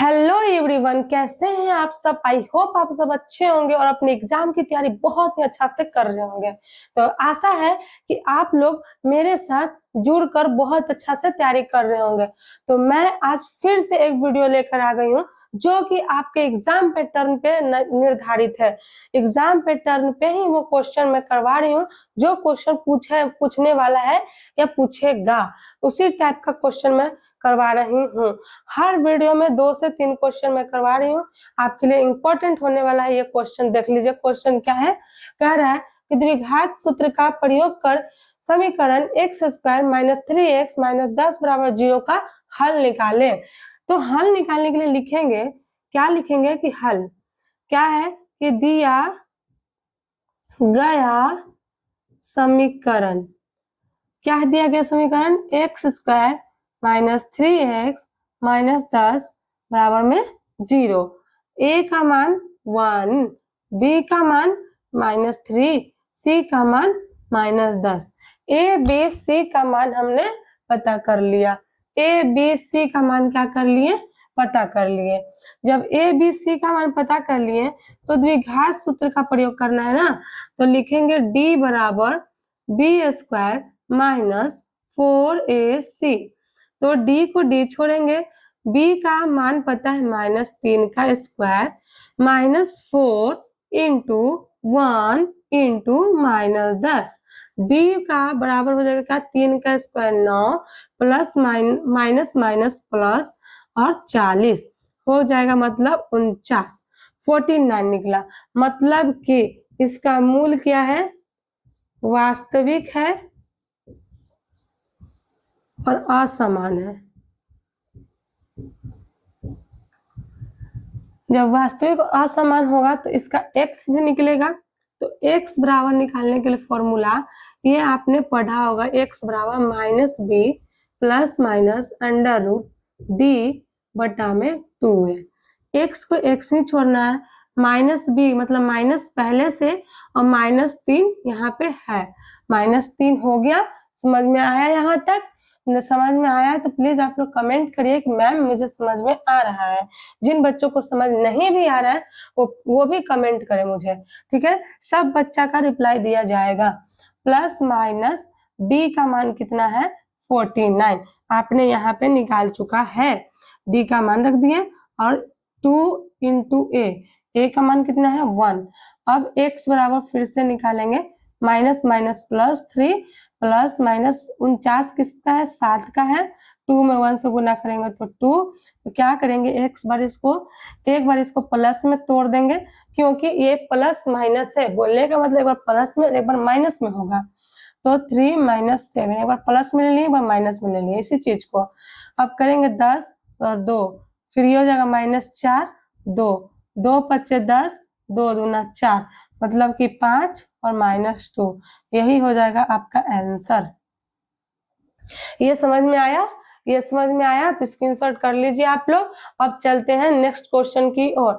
Hello everyone, कैसे हैं आप सब। आई होप आप सब अच्छे होंगे और अपने एग्जाम की तैयारी बहुत ही अच्छा से कर रहे होंगे। तो आशा है कि आप लोग मेरे साथ जुड़कर बहुत अच्छा से तैयारी कर रहे होंगे। तो मैं आज फिर से एक वीडियो लेकर आ गई हूँ जो कि आपके एग्जाम पैटर्न पे निर्धारित है। एग्जाम पैटर्न पे ही वो क्वेश्चन मैं करवा रही हूँ जो क्वेश्चन पूछने वाला है या पूछेगा, उसी टाइप का क्वेश्चन मैं करवा रही हूँ। हर वीडियो में 2 से 3 क्वेश्चन मैं करवा रही हूँ। आपके लिए इंपॉर्टेंट होने वाला है ये क्वेश्चन। देख लीजिए क्वेश्चन क्या है। कह रहा है कि द्विघात सूत्र का प्रयोग कर समीकरण x square minus 3x minus 10 बराबर 0 का हल निकालें। तो हल निकालने के लिए लिखेंगे, क्या लिखेंगे कि हल क्या है कि दिया गया समीकरण, क्या है दिया गया समीकरण, x square minus 3x minus 10 बराबर में 0। ए का मान 1, बी का मान माइनस 3, सी का मान माइनस 10। ए बी सी का मान हमने पता कर लिया। ए बी सी का मान क्या कर लिए, पता कर लिए। जब ए बी सी का मान पता कर लिए तो द्विघात सूत्र का प्रयोग करना है ना। तो लिखेंगे डी बराबर बी स्क्वायर माइनस 4ac। तो d को d छोड़ेंगे, b का मान पता है माइनस 3 का square minus 4 into 1 into minus 10। d का बराबर हो जाएगा क्या, 3 का square 9 plus minus minus plus और 40 हो जाएगा, मतलब 49, 49 निकला। मतलब कि इसका मूल क्या है, वास्तविक है और असमान है। जब वास्तविक असमान होगा तो इसका x भी निकलेगा। तो x बराबर निकालने के लिए फॉर्मूला ये आपने पढ़ा होगा, x बराबर minus B plus minus under root D बटा में 2 है। x को x ही छोड़ना है, माइनस बी मतलब माइनस पहले से और माइनस 3 यहाँ पे है। माइनस 3 हो गया, समझ में आया यहाँ तक। समझ में आया है तो प्लीज आप लोग कमेंट करिए कि मैम मुझे समझ में आ रहा है। जिन बच्चों को समझ नहीं भी आ रहा है वो भी कमेंट करें मुझे, ठीक है। सब बच्चा का रिप्लाई दिया जाएगा। प्लस माइनस डी का मान कितना है, 49 आपने यहाँ पे निकाल चुका है। डी का मान रख दिए और 2 इंटू ए का मान कितना है 1। अब x बराबर फिर से निकालेंगे, minus minus plus 3 plus minus 49 किसका है, 7 का है। 2 में 1 से गुना करेंगे तो 2। तो क्या करेंगे, एक बार इसको प्लस में तोड़ देंगे, क्योंकि ये प्लस माइनस है। बोलने का मतलब एक बार प्लस में एक बार माइनस में होगा। तो 3 माइनस 7, एक बार प्लस में ले लिए एक बार माइनस में ले लिए इसी चीज को। अब करेंगे 10 और 2, फिर ये हो जाएगा माइनस 4 2, 2 पच्चे 10, 2 दूना 4, मतलब कि 5 और माइनस 2, यही हो जाएगा आपका आंसर। ये समझ में आया, ये समझ में आया तो स्क्रीनशॉट कर लीजिए आप लोग। अब चलते हैं नेक्स्ट क्वेश्चन की ओर।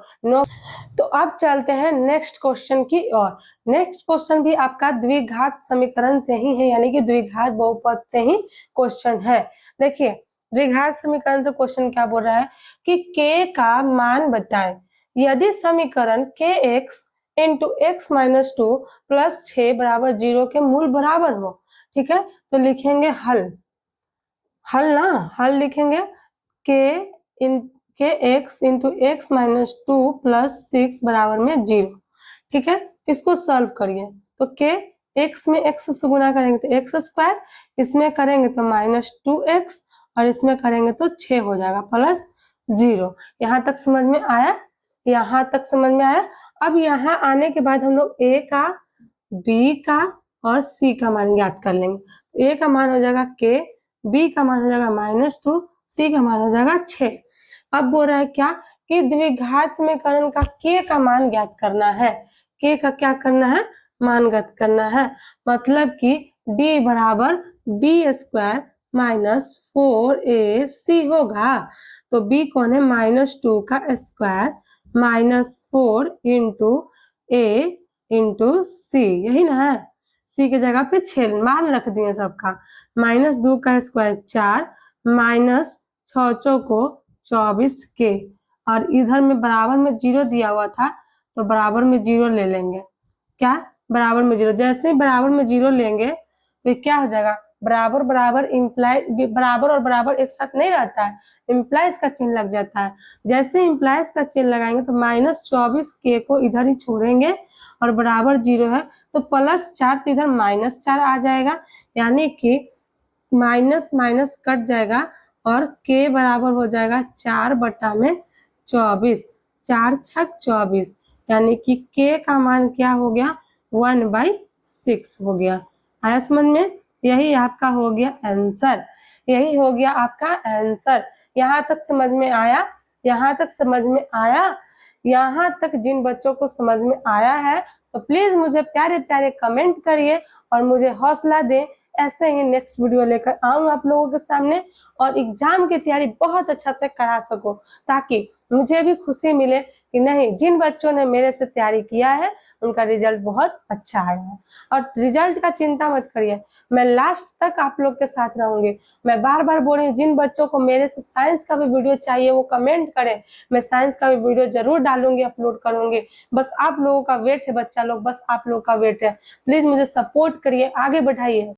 तो अब चलते हैं नेक्स्ट क्वेश्चन की ओर। नेक्स्ट क्वेश्चन भी आपका द्विघात समीकरण से ही है, यानी कि द्विघात बहुपद से ही क्वेश्चन है। देखिए द्विघात समीकरण से क्वेश्चन क्या बोल रहा है कि k का मान बताएं यदि समीकरण kx into x minus 2 plus 6 बराबर 0 के मूल बराबर हो। ठीक है, तो लिखेंगे हल लिखेंगे के x into x minus 2 plus 6 बराबर में 0। ठीक है, इसको सॉल्व करिए। तो के एक्स में एक्स से गुना करेंगे तो एक्स स्क्वायर, इसमें करेंगे तो माइनस 2x और इसमें करेंगे तो 6 हो जाएगा प्लस 0। यहाँ तक समझ में आया, यहाँ तक समझ में आया। अब यहाँ आने के बाद हम लोग a का, b का और c का मान ज्ञात कर लेंगे। a का मान हो जाएगा k, b का मान हो जाएगा माइनस 2, c का मान हो जाएगा 6। अब बोल रहा है क्या कि द्विघात समीकरण का k का मान ज्ञात करना है। k का क्या करना है, मान ज्ञात करना है। मतलब कि d बराबर b स्क्वायर माइनस 4ac होगा। तो b कौन है, माइनस 2 का square minus 4 into a into c, यही ना है। c की जगह पे 6 मान रख दिए सबका। माइनस 2 का स्क्वायर 4 माइनस 6 को 24 के और इधर में बराबर में 0 दिया हुआ था तो बराबर में 0 ले लेंगे। क्या? बराबर में 0। जैसे ही बराबर में 0 लेंगे तो ये क्या हो जाएगा? बराबर बराबर इम्प्लाई बराबर और बराबर एक साथ नहीं रहता है, इम्प्लाइज का चिन्ह लग जाता है। जैसे इम्प्लाइज का चिन्ह लगाएंगे तो -24k को इधर ही छोड़ेंगे और बराबर 0 है तो +4 तो इधर -4 आ जाएगा, यानी कि माइनस माइनस कट जाएगा और k बराबर हो जाएगा 4/24। 4 छक 24, यानी कि k का मान क्या हो गया? 1/6 हो गया। आया समझ में? यही आपका हो गया आंसर। यही हो गया आपका आंसर। यहाँ तक समझ में आया? यहाँ तक समझ में आया? यहाँ तक जिन बच्चों को समझ में आया है तो प्लीज मुझे प्यारे प्यारे कमेंट करिए और मुझे हौसला दें। ऐसे ही नेक्स्ट वीडियो लेकर आऊँ आप लोगों के सामने और एग्जाम की तैयारी बहुत अच्छा से करा सकूं, ताकि मुझे भी खुशी मिले कि नहीं, जिन बच्चों ने मेरे से तैयारी किया है उनका रिजल्ट बहुत अच्छा आया है। और रिजल्ट का चिंता मत करिए, मैं लास्ट तक आप लोग के साथ रहूंगी। मैं बार बार बोल रही हूँ, जिन बच्चों को मेरे से साइंस का भी वीडियो चाहिए वो कमेंट करें, मैं साइंस का भी वीडियो जरूर डालूंगी, अपलोड करूंगी। बस आप लोगों का वेट है बच्चा लोग, बस आप लोग का वेट है। प्लीज मुझे सपोर्ट करिए, आगे बढ़ाइए।